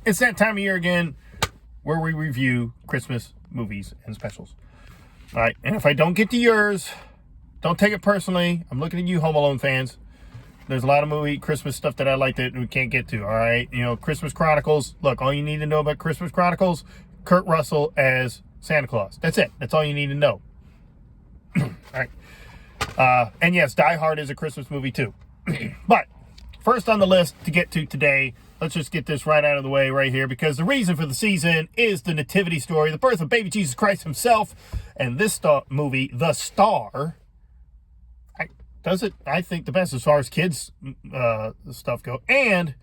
It's that time of year again where we review Christmas movies and specials. All right, and if I don't get to yours, don't take it personally. I'm looking at you, Home Alone fans. There's a lot of Christmas stuff that I like that we can't get to, all right? You know, Christmas Chronicles. Look, all you need to know about Christmas Chronicles, Kurt Russell as Santa Claus. That's it. That's all you need to know. All right. And yes, Die Hard is a Christmas movie too. But first on the list to get to today, let's just get this right out of the way right here, because the reason for the season is the nativity story, the birth of baby Jesus Christ himself. And this movie, The Star, does it, I think, the best as far as kids stuff go. And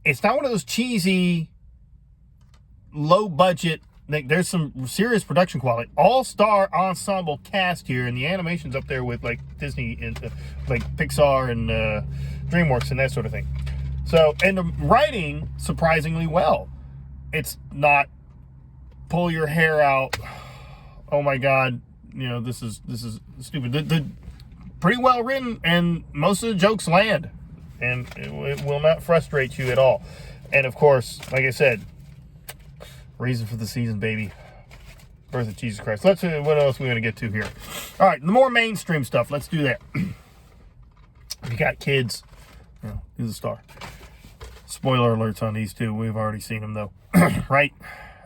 it's not one of those cheesy, low budget, like, there's some serious production quality. All-star ensemble cast here, and the animation's up there with like Disney and like Pixar and DreamWorks and that sort of thing. So, and the writing, surprisingly well. It's not pull your hair out, oh my God, you know, this is stupid. The pretty well written, and most of the jokes land, and it will not frustrate you at all. And of course, like I said, reason for the season, baby. Birth of Jesus Christ. Let's see what else we're going to get to here. All right, the more mainstream stuff. Let's do that. If you got kids, you know, do The Star. Spoiler alerts on these two. We've already seen them, though. Right?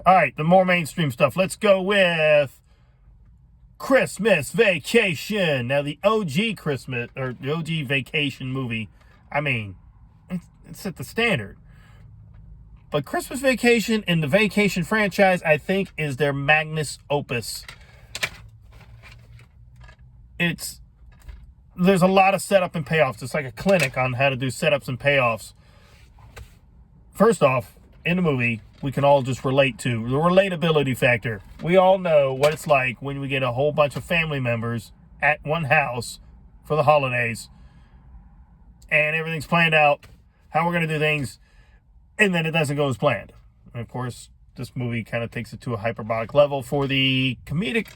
All right, the more mainstream stuff. Let's go with Christmas Vacation. Now, the OG Christmas, or the OG Vacation movie, I mean, it's at the standard. But Christmas Vacation and the Vacation franchise, I think, is their magnus opus. There's a lot of setup and payoffs. It's like a clinic on how to do setups and payoffs. First off, in the movie, we can all just relate to the relatability factor. We all know what it's like when we get a whole bunch of family members at one house for the holidays, and everything's planned out, how we're going to do things, and then it doesn't go as planned. And of course, this movie kind of takes it to a hyperbolic level for the comedic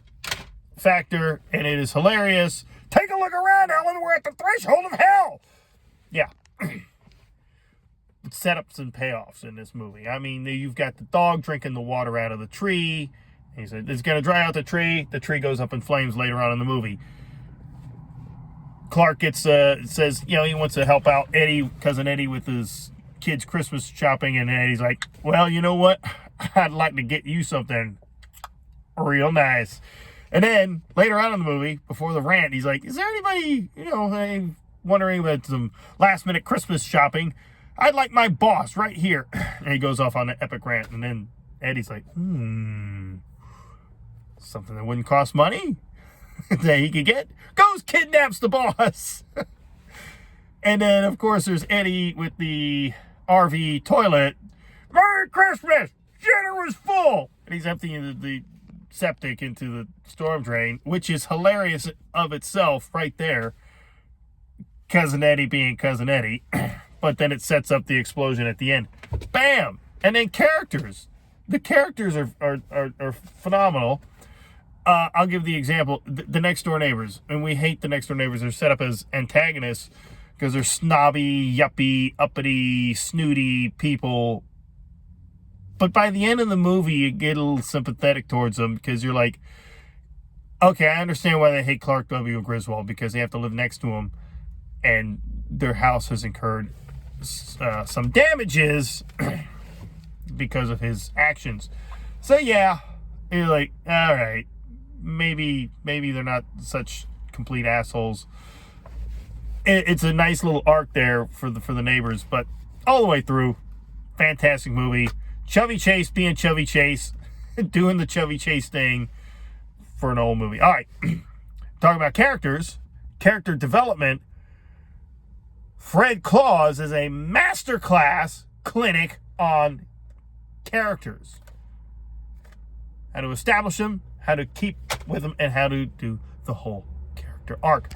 factor, and it is hilarious. Take a look around, Ellen. We're at the threshold of hell. Yeah. Setups and payoffs in this movie. I mean, you've got the dog drinking the water out of the tree. He said, it's going to dry out the tree. The tree goes up in flames later on in the movie. Clark says, you know, he wants to help out cousin Eddie with his kids' Christmas shopping, and Eddie's like, well, you know what? I'd like to get you something real nice. And then later on in the movie, before the rant, he's like, is there anybody, you know, wondering about some last minute Christmas shopping? I'd like my boss right here. And he goes off on an epic rant, and then Eddie's like, something that wouldn't cost money that he could get, goes kidnaps the boss. And then, of course, there's Eddie with the RV toilet. Merry Christmas! Dinner was full! And he's emptying the septic into the storm drain, which is hilarious of itself right there. Cousin Eddie being Cousin Eddie. But then it sets up the explosion at the end. Bam! And then characters. The characters are phenomenal. I'll give the example. The next door neighbors. And we hate the next door neighbors. They're set up as antagonists because they're snobby, yuppie, uppity, snooty people. But by the end of the movie, you get a little sympathetic towards them because you're like, okay, I understand why they hate Clark W. Griswold, because they have to live next to him and their house has incurred some damages because of his actions. So yeah, you're like, all right, maybe they're not such complete assholes. It's a nice little arc there for the neighbors, but all the way through, fantastic movie. Chevy Chase being Chevy Chase, doing the Chevy Chase thing for an old movie. All right, talking about character development. Fred Claus is a masterclass clinic on characters. How to establish them, how to keep with them, and how to do the whole character arc.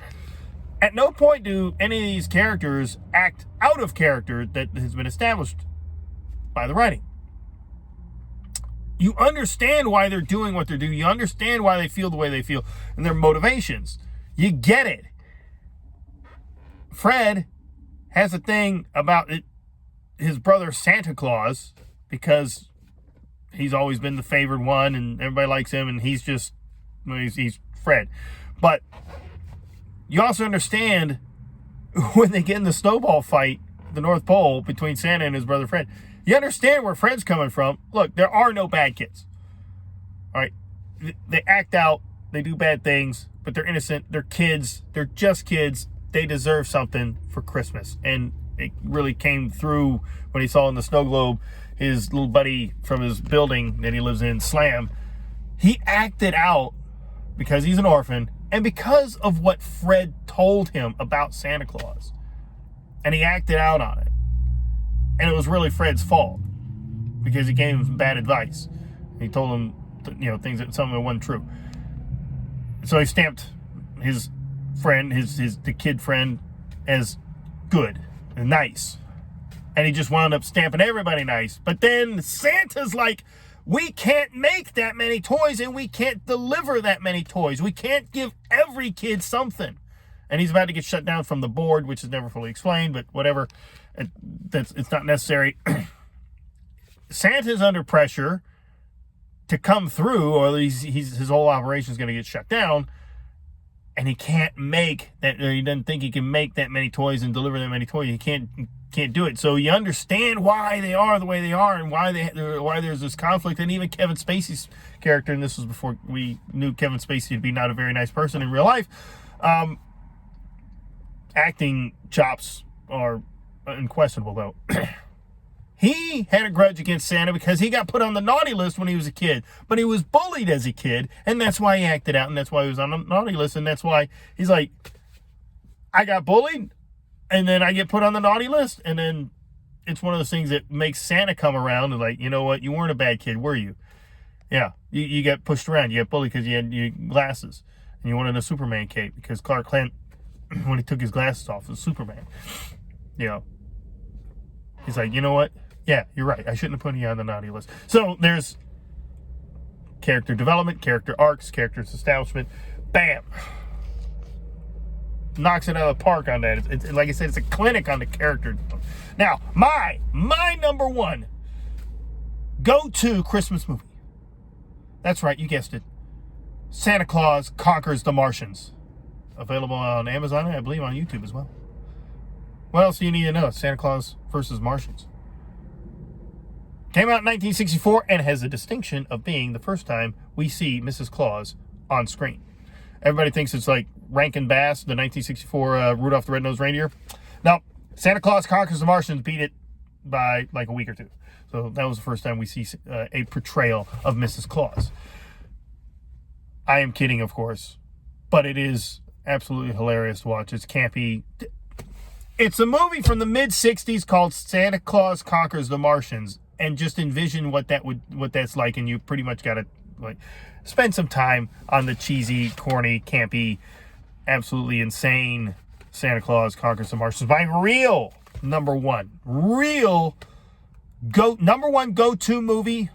At no point do any of these characters act out of character that has been established by the writing. You understand why they're doing what they're doing. You understand why they feel the way they feel and their motivations. You get it. Fred has a thing about it. his brother Santa Claus, because he's always been the favored one and everybody likes him, and he's just, he's Fred. But you also understand when they get in the snowball fight, the North Pole, between Santa and his brother Fred, you understand where Fred's coming from. Look, there are no bad kids. All right? They act out, they do bad things, but they're innocent. They're kids. They're just kids. They deserve something for Christmas. And it really came through when he saw in the snow globe his little buddy from his building that he lives in, Slam. He acted out because he's an orphan and because of what Fred told him about Santa Claus. And he acted out on it. And it was really Fred's fault because he gave him some bad advice. He told him, things that some of it wasn't true. So he stamped his friend, the kid friend, as good and nice. And he just wound up stamping everybody nice. But then Santa's like, we can't make that many toys and we can't deliver that many toys. We can't give every kid something. And he's about to get shut down from the board, which is never fully explained, but whatever. It's not necessary. Santa's under pressure to come through, or his whole operation is going to get shut down. And he can't make that. He doesn't think he can make that many toys and deliver that many toys. He can't do it. So you understand why they are the way they are, and why there's this conflict. And even Kevin Spacey's character, and this was before we knew Kevin Spacey to be not a very nice person in real life. Acting chops are unquestionable, though. He had a grudge against Santa because he got put on the naughty list when he was a kid, but he was bullied as a kid, and that's why he acted out, and that's why he was on the naughty list, and that's why he's like, I got bullied, and then I get put on the naughty list, and then it's one of those things that makes Santa come around and like, you know what, you weren't a bad kid, were you? Yeah, you got pushed around, you got bullied because you had your glasses, and you wanted a Superman cape because Clark Kent, when he took his glasses off, was Superman. He's like, you know what? Yeah, you're right. I shouldn't have put you on the naughty list. So there's character development, character arcs, character establishment. Bam. Knocks it out of the park on that. It's like I said, it's a clinic on the character. Now, my number one go-to Christmas movie. That's right, you guessed it. Santa Claus Conquers the Martians. Available on Amazon and I believe on YouTube as well. What else do you need to know? Santa Claus versus Martians. Came out in 1964 and has the distinction of being the first time we see Mrs. Claus on screen. Everybody thinks it's like Rankin Bass, the 1964 Rudolph the Red-Nosed Reindeer. Now, Santa Claus Conquers the Martians beat it by like a week or two. So that was the first time we see a portrayal of Mrs. Claus. I am kidding, of course, but it is absolutely hilarious to watch. It's campy. It's a movie from the mid-60s called Santa Claus Conquers the Martians. And just envision what that's like, and you pretty much got to like spend some time on the cheesy, corny, campy, absolutely insane Santa Claus Conquers the Martians. My real number one go-to movie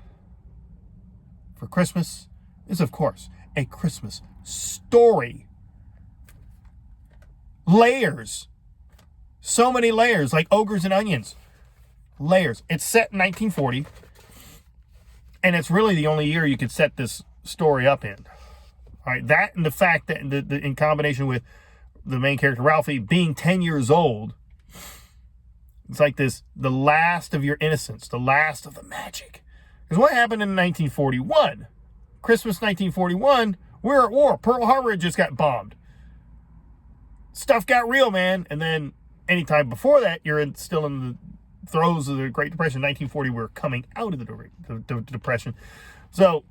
for Christmas is, of course, A Christmas Story. Layers. So many layers, like ogres and onions. Layers. It's set in 1940, and it's really the only year you could set this story up in. All right, that and the fact that in combination with the main character Ralphie being 10 years old, it's like the last of your innocence, the last of the magic. Because what happened in 1941? Christmas 1941, we're at war. Pearl Harbor had just got bombed. Stuff got real, man. And then anytime before that, you're still in the throes of the Great Depression. 1940, we're coming out of the Depression. So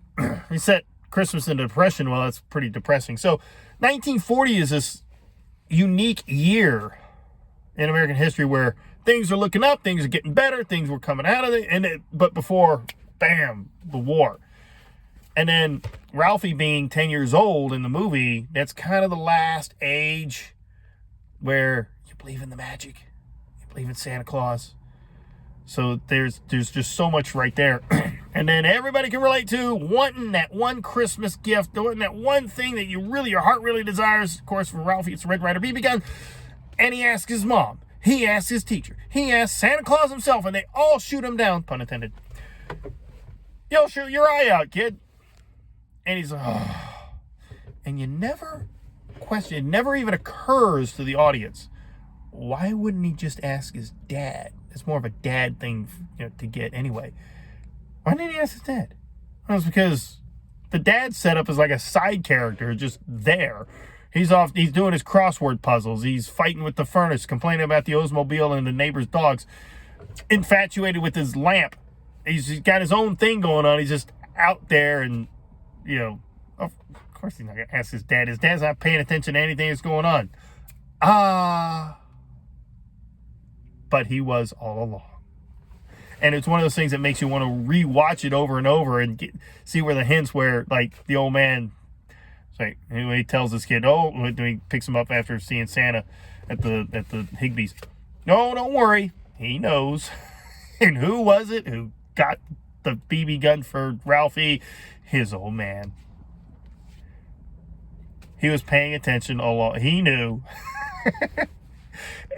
we set Christmas in the Depression. Well, that's pretty depressing. So 1940 is this unique year in American history where things are looking up, things are getting better, things were coming out of it, but before, bam, the war. And then Ralphie being 10 years old in the movie, that's kind of the last age where you believe in the magic, you believe in Santa Claus. So there's just so much right there. And then everybody can relate to wanting that one Christmas gift, wanting that one thing that your heart really desires. Of course, for Ralphie, it's a Red Ryder BB gun. And he asks his mom, He asks his teacher. He asks Santa Claus himself, and they all shoot him down, pun intended. Yo, shoot your eye out, kid. And he's like, oh. And you never question, it never even occurs to the audience, why wouldn't he just ask his dad? It's more of a dad thing, to get anyway. Why didn't he ask his dad? Well, it's because the dad's set up as like a side character, just there. He's doing his crossword puzzles. He's fighting with the furnace, complaining about the Oldsmobile and the neighbor's dogs. Infatuated with his lamp. He's got his own thing going on. He's just out there and, of course he's not going to ask his dad. His dad's not paying attention to anything that's going on. But he was all along. And it's one of those things that makes you want to rewatch it over and over and see where the hints where, like, the old man, like, he tells this kid, when he picks him up after seeing Santa at the Higbee's. No, don't worry. He knows. And who was it who got the BB gun for Ralphie? His old man. He was paying attention all along. He knew.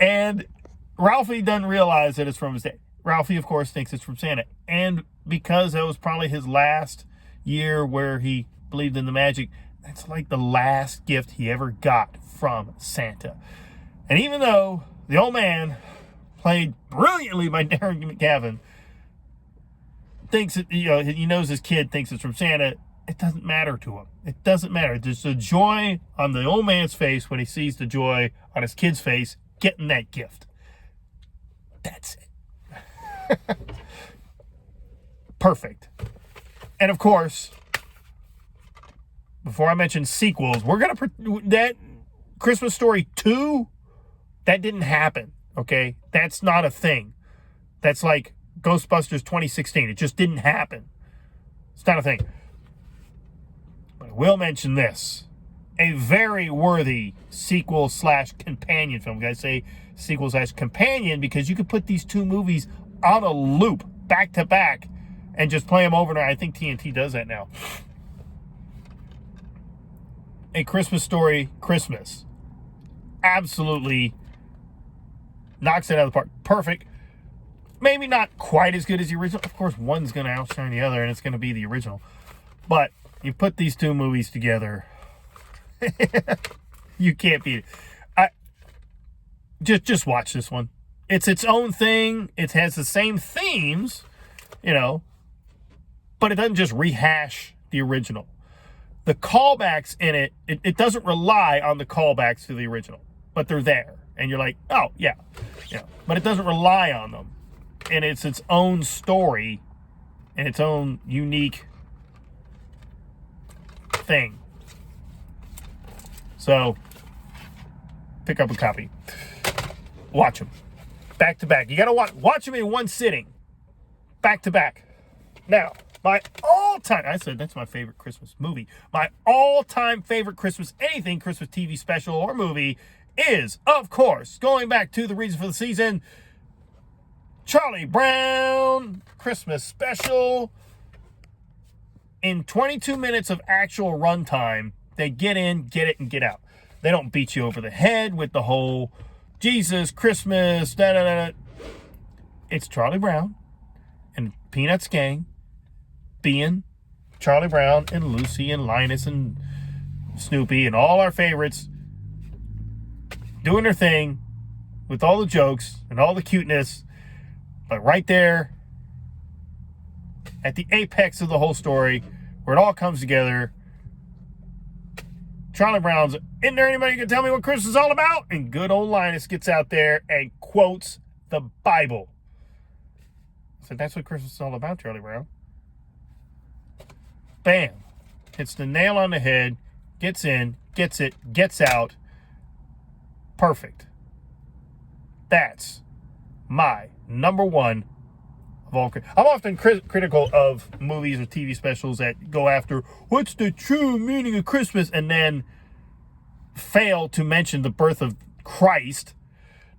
And Ralphie doesn't realize that it's from his dad. Ralphie, of course, thinks it's from Santa. And because that was probably his last year where he believed in the magic, that's like the last gift he ever got from Santa. And even though the old man, played brilliantly by Darren McGavin, thinks that, he knows his kid thinks it's from Santa, it doesn't matter to him. It doesn't matter. There's the joy on the old man's face when he sees the joy on his kid's face getting that gift. That's it. Perfect. And of course, before I mention sequels, we're going to... That Christmas Story 2, that didn't happen, okay? That's not a thing. That's like Ghostbusters 2016. It just didn't happen. It's not a thing. But I will mention this. A very worthy sequel/companion film. I say sequel/companion because you could put these two movies on a loop, back to back, and just play them over and over. I think TNT does that now. A Christmas Story Christmas. Absolutely knocks it out of the park. Perfect. Maybe not quite as good as the original. Of course, one's going to outshine the other, and it's going to be the original. But you put these two movies together, you can't beat it. Just watch this one. It's its own thing. It has the same themes, but it doesn't just rehash the original. The callbacks in it doesn't rely on the callbacks to the original, but they're there. And you're like, oh, yeah. But it doesn't rely on them. And it's its own story and its own unique thing. So, pick up a copy. Watch them. Back to back. You got to watch them in one sitting. Back to back. Now, my all-time, I said that's my favorite Christmas movie. My all-time favorite Christmas TV special or movie is, of course, going back to the reason for the season, Charlie Brown Christmas special. In 22 minutes of actual runtime, they get in, get it, and get out. They don't beat you over the head with the whole Jesus, Christmas, da-da-da-da. It's Charlie Brown and Peanuts gang being Charlie Brown and Lucy and Linus and Snoopy and all our favorites doing their thing with all the jokes and all the cuteness. But right there at the apex of the whole story where it all comes together, Charlie Brown's, isn't there anybody who can tell me what Christmas is all about? And good old Linus gets out there and quotes the Bible. So that's what Christmas is all about, Charlie Brown. Bam. Hits the nail on the head, gets in, gets it, gets out. Perfect. That's my number one of all. I'm often critical of movies or TV specials that go after what's the true meaning of Christmas and then fail to mention the birth of Christ.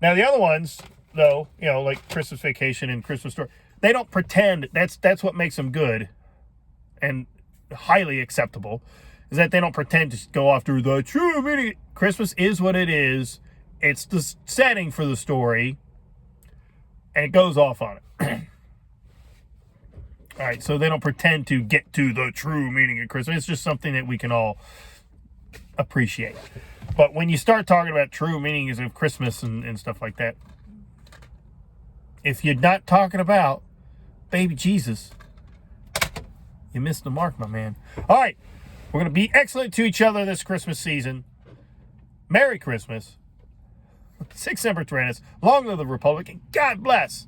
Now the other ones, though, like Christmas Vacation and Christmas Story, they don't pretend. That's what makes them good and highly acceptable, is that they don't pretend to go after the true meaning. Christmas is what it is. It's the setting for the story, and it goes off on it. All right, so they don't pretend to get to the true meaning of Christmas. It's just something that we can all appreciate. But when you start talking about true meanings of Christmas and stuff like that, if you're not talking about baby Jesus, you missed the mark, my man. All right, we're going to be excellent to each other this Christmas season. Merry Christmas. Sic Semper Tyrannis. Long live the Republic, and God bless.